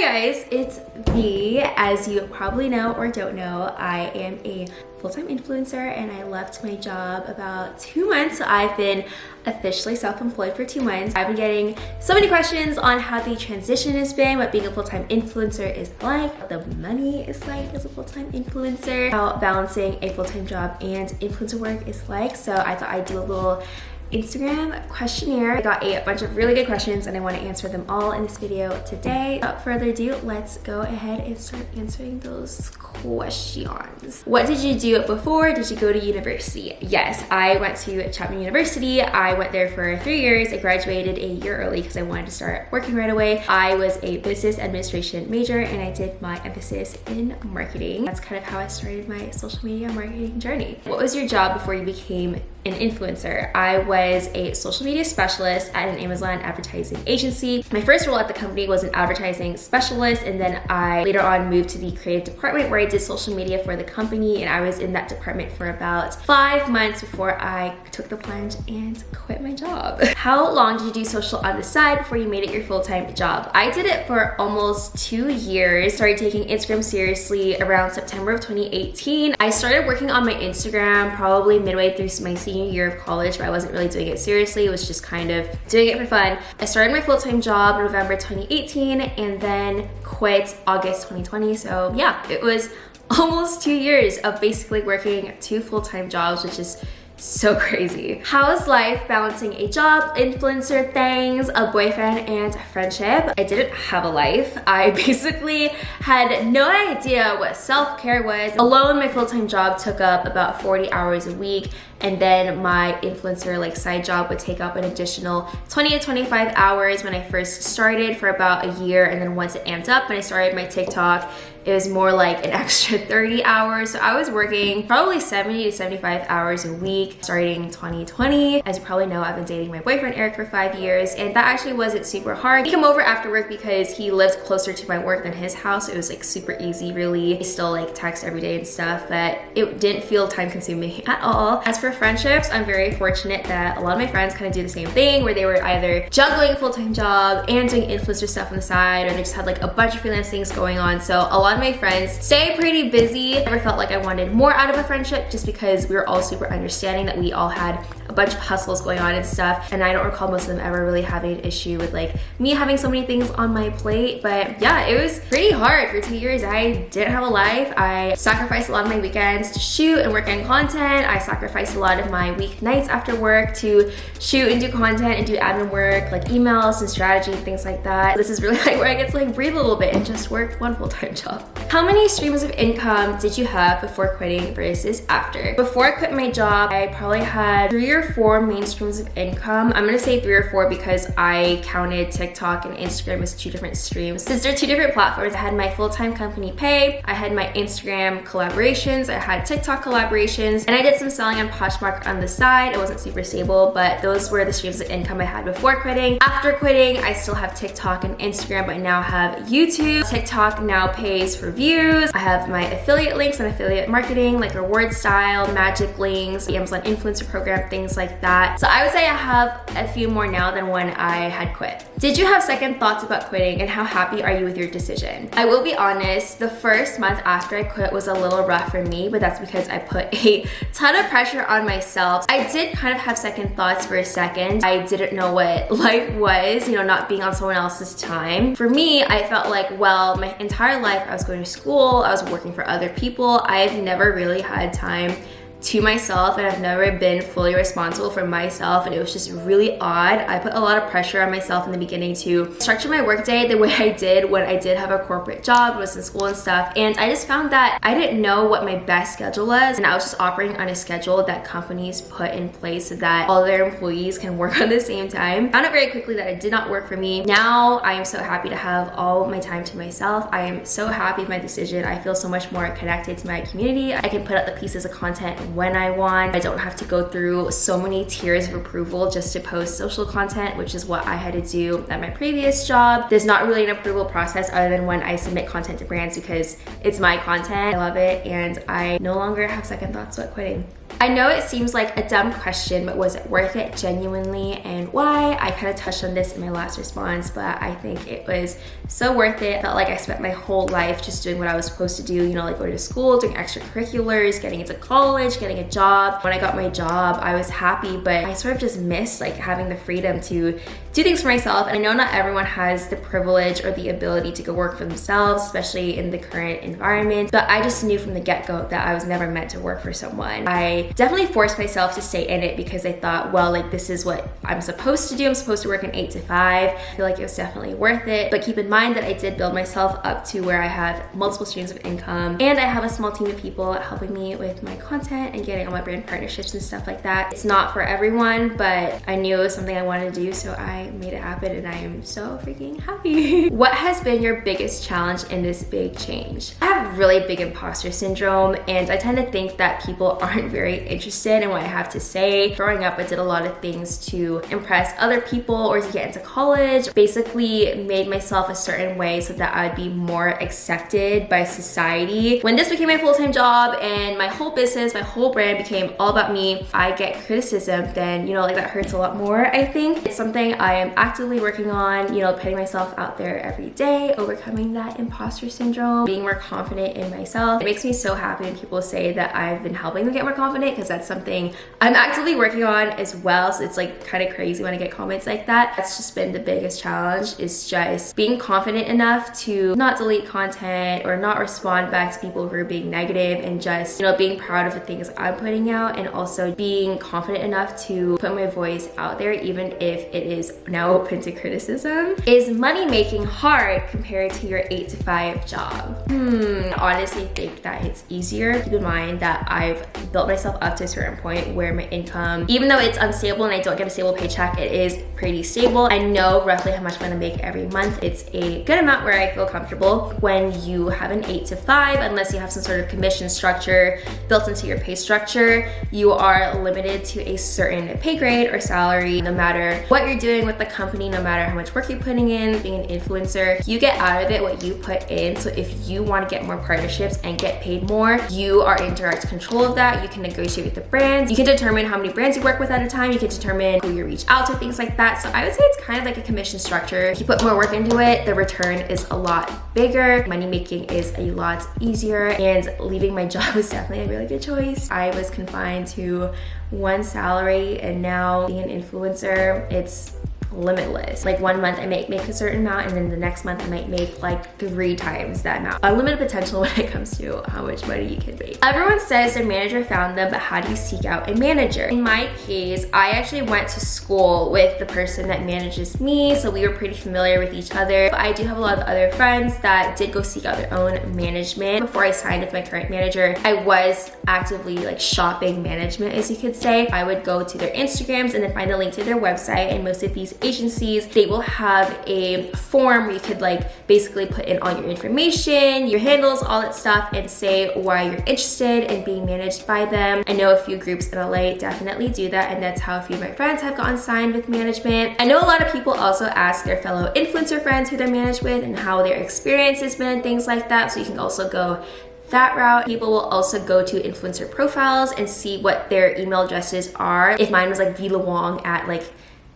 Hi guys, it's me. As you probably know or don't know, I am a full-time influencer and I left my job about 2 months. So I've been officially self-employed for 2 months. I've been getting so many questions on how the transition has been, what being a full-time influencer is like, what the money is like as a full-time influencer, how balancing a full-time job and influencer work is like. So I thought I'd do a little Instagram questionnaire. I got a bunch of really good questions and I want to answer them all in this video today. Without further ado, let's go ahead and start answering those questions. What did you do before? Did you go to university? Yes, I went to Chapman University. I went there for 3 years. I graduated a year early because I wanted to start working right away. I was a business administration major and I did my emphasis in marketing. That's kind of how I started my social media marketing journey. What was your job before you became an influencer? I was a social media specialist at an Amazon advertising agency. My first role at the company was an advertising specialist, and then I later on moved to the creative department where I did social media for the company, and I was in that department for about 5 months before I took the plunge and quit my job. How long did you do social on the side before you made it your full-time job? I did it for almost 2 years. Started taking Instagram seriously around September of 2018. I started working on my Instagram probably midway through my senior year of college, but I wasn't really doing it seriously. It was just kind of doing it for fun. I started my full-time job in November 2018 and then quit August 2020. So yeah, it was almost 2 years of basically working 2 full-time jobs, which is so crazy. How is life balancing a job, influencer things, a boyfriend, and a friendship? I didn't have a life. I basically had no idea what self-care was. Alone, my full-time job took up about 40 hours a week, and then my influencer side job would take up an additional 20 to 25 hours when I first started for about a year, and then once it amped up when I started my TikTok, it was more like an extra 30 hours. So I was working probably 70 to 75 hours a week starting 2020. As you probably know, I've been dating my boyfriend Eric for 5 years, and that actually wasn't super hard. He came over after work because he lives closer to my work than his house. It was super easy, really. I still text every day and stuff, but it didn't feel time consuming at all. As for friendships, I'm very fortunate that a lot of my friends kind of do the same thing, where they were either juggling a full-time job and doing influencer stuff on the side, or they just had a bunch of freelance things going on. So a lot of my friends stay pretty busy. I never felt like I wanted more out of a friendship just because we were all super understanding that we all had a bunch of hustles going on and stuff. And I don't recall most of them ever really having an issue with me having so many things on my plate. But yeah, it was pretty hard for 2 years. I didn't have a life. I sacrificed a lot of my weekends to shoot and work on content. I sacrificed a lot of my weeknights after work to shoot and do content and do admin work, emails and strategy, things like that. This is really where I get to breathe a little bit and just work one full-time job. How many streams of income did you have before quitting versus after? Before I quit my job, I probably had 3 or 4 main streams of income. I'm gonna say 3 or 4 because I counted TikTok and Instagram as 2 different streams. Since they're 2 different platforms, I had my full-time company pay, I had my Instagram collaborations, I had TikTok collaborations, and I did some selling on Poshmark on the side. It wasn't super stable, but those were the streams of income I had before quitting. After quitting, I still have TikTok and Instagram, but I now have YouTube. TikTok now pays for views. I have my affiliate links and affiliate marketing, reward style, magic links, the Amazon influencer program, things like that. So I would say I have a few more now than when I had quit. Did you have second thoughts about quitting, and how happy are you with your decision? I will be honest, the first month after I quit was a little rough for me, but that's because I put a ton of pressure on myself. I did kind of have second thoughts for a second. I didn't know what life was, not being on someone else's time. For me, I felt well, my entire life I was going to school, I was working for other people. I've never really had time to myself, and I've never been fully responsible for myself, and it was just really odd. I put a lot of pressure on myself in the beginning to structure my workday the way I did when I did have a corporate job, was in school and stuff, and I just found that I didn't know what my best schedule was, and I was just operating on a schedule that companies put in place so that all their employees can work on the same time. I found it very quickly that it did not work for me. Now I am so happy to have all my time to myself. I am so happy with my decision. I feel so much more connected to my community. I can put out the pieces of content when I want. I don't have to go through so many tiers of approval just to post social content, which is what I had to do at my previous job. There's not really an approval process other than when I submit content to brands because it's my content. I love it, and I no longer have second thoughts about quitting. I know it seems like a dumb question, but was it worth it genuinely, and why? I kind of touched on this in my last response, but I think it was so worth it. I felt like I spent my whole life just doing what I was supposed to do, you know, like going to school, doing extracurriculars, getting into college, getting a job. When I got my job, I was happy, but I sort of just missed like having the freedom to do things for myself. And I know not everyone has the privilege or the ability to go work for themselves, especially in the current environment, but I just knew from the get-go that I was never meant to work for someone. I definitely forced myself to stay in it because I thought, well, like this is what I'm supposed to do. I'm supposed to work an 8 to 5. I feel like it was definitely worth it, but keep in mind that I did build myself up to where I have multiple streams of income, and I have a small team of people helping me with my content and getting all my brand partnerships and stuff like that. It's not for everyone, but I knew it was something I wanted to do, so I made it happen, and I am so freaking happy. What has been your biggest challenge in this big change? I have really big imposter syndrome, and I tend to think that people aren't very interested in what I have to say. Growing up, I did a lot of things to impress other people or to get into college. Basically made myself a certain way so that I'd be more accepted by society. When this became my full-time job and my whole business, my whole brand became all about me, I get criticism, then, you know, like that hurts a lot more, I think. It's something I am actively working on, you know, putting myself out there every day, overcoming that imposter syndrome, being more confident in myself. It makes me so happy when people say that I've been helping them get more confident, because that's something I'm actively working on as well. So it's like kind of crazy when I get comments like that. That's just been the biggest challenge, is just being confident enough to not delete content or not respond back to people who are being negative, and just, you know, being proud of the things I'm putting out, and also being confident enough to put my voice out there even if it is now open to criticism. Is money making hard compared to your 8 to 5 job? I honestly think that it's easier. Keep in mind that I've built myself up to a certain point where my income, even though it's unstable and I don't get a stable paycheck, it is pretty stable. I know roughly how much I'm gonna make every month. It's a good amount where I feel comfortable. When you have an 8 to 5, unless you have some sort of commission structure built into your pay structure, you are limited to a certain pay grade or salary. No matter what you're doing with the company, no matter how much work you're putting in, being an influencer, you get out of it what you put in. So if you want to get more partnerships and get paid more, you are in direct control of that. You can negotiate with the brands. You can determine how many brands you work with at a time. You can determine who you reach out to, things like that. So I would say it's kind of like a commission structure. If you put more work into it, the return is a lot bigger. Money making is a lot easier, and leaving my job was definitely a really good choice. I was confined to one salary, and now being an influencer, it's limitless. Like one month I might make a certain amount, and then the next month I might make like 3 times that amount. Unlimited potential when it comes to how much money you can make. Everyone says their manager found them, but how do you seek out a manager? In my case, I actually went to school with the person that manages me, so we were pretty familiar with each other. But I do have a lot of other friends that did go seek out their own management. Before I signed with my current manager, I was actively like shopping management, as you could say. I would go to their Instagrams and then find a link to their website, and most of these agencies, they will have a form where you could like basically put in all your information, your handles, all that stuff, and say why you're interested in being managed by them. I know a few groups in LA definitely do that, and that's how a few of my friends have gotten signed with management. I know a lot of people also ask their fellow influencer friends who they're managed with and how their experience has been and things like that, so you can also go that route. People will also go to influencer profiles and see what their email addresses are. If mine was like Vila Wong at like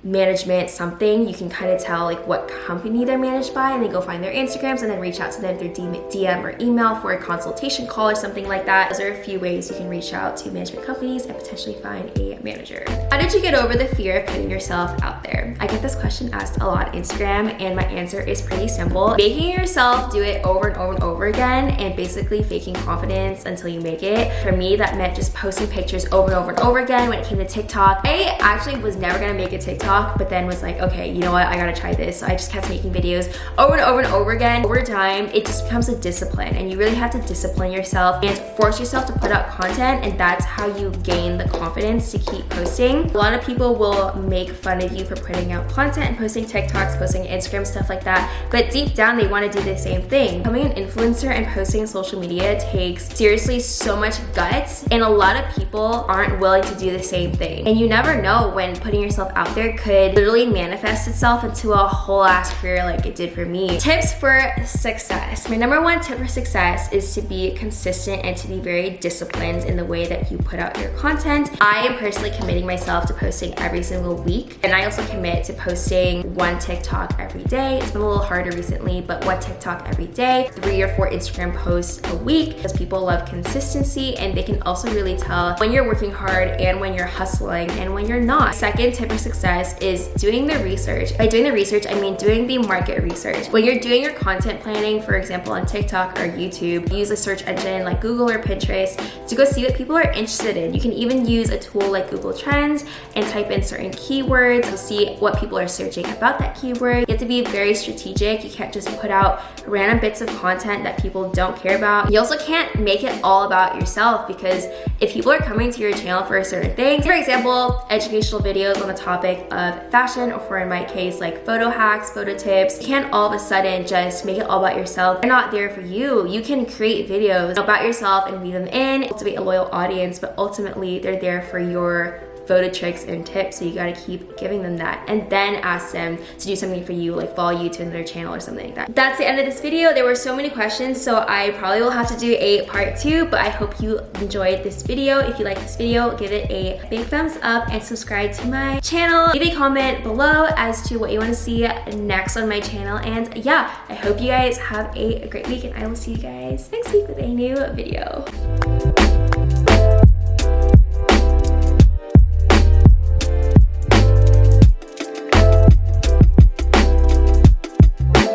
management something, you can kind of tell like what company they're managed by, and then go find their Instagrams and then reach out to them through DM or email for a consultation call or something like that. Those are a few ways you can reach out to management companies and potentially find a manager. How did you get over the fear of putting yourself out there? I get this question asked a lot on Instagram, and my answer is pretty simple. Making yourself do it over and over and over again, and basically faking confidence until you make it. For me, that meant just posting pictures over and over and over again. When it came to TikTok, I actually was never gonna make a TikTok, but then was like, okay, you know what, I gotta try this. So I just kept making videos over and over and over again. Over time, it just becomes a discipline, and you really have to discipline yourself and force yourself to put out content, and that's how you gain the confidence to keep posting. A lot of people will make fun of you for putting out content and posting TikToks, posting Instagram, stuff like that, but deep down they want to do the same thing. Becoming an influencer and posting on social media takes seriously so much guts, and a lot of people aren't willing to do the same thing. And you never know when putting yourself out there could literally manifest itself into a whole ass career like it did for me. Tips for success. My number one tip for success is to be consistent and to be very disciplined in the way that you put out your content. I am personally committing myself to posting every single week, and I also commit to posting one TikTok every day. It's been a little harder recently, but one TikTok every day, 3 or 4 Instagram posts a week, because people love consistency and they can also really tell when you're working hard and when you're hustling and when you're not. Second tip for success is doing the research. By doing the research, I mean doing the market research. When you're doing your content planning, for example, on TikTok or YouTube, use a search engine like Google or Pinterest to go see what people are interested in. You can even use a tool like Google Trends and type in certain keywords to see what people are searching about that keyword. You have to be very strategic. You can't just put out random bits of content that people don't care about. You also can't make it all about yourself, because if people are coming to your channel for a certain thing, for example, educational videos on the topic of fashion, or for in my case, like photo hacks, photo tips, you can't all of a sudden just make it all about yourself. They're not there for you. You can create videos about yourself and weave them in, cultivate a loyal audience, but ultimately they're there for your photo tricks and tips, so you gotta keep giving them that and then ask them to do something for you, like follow you to another channel or something like that. That's the end of this video. There were so many questions, so I probably will have to do a part 2, but I hope you enjoyed this video. If you like this video, give it a big thumbs up and subscribe to my channel. Leave a comment below as to what you want to see next on my channel, and yeah, I hope you guys have a great week, and I will see you guys next week with a new video.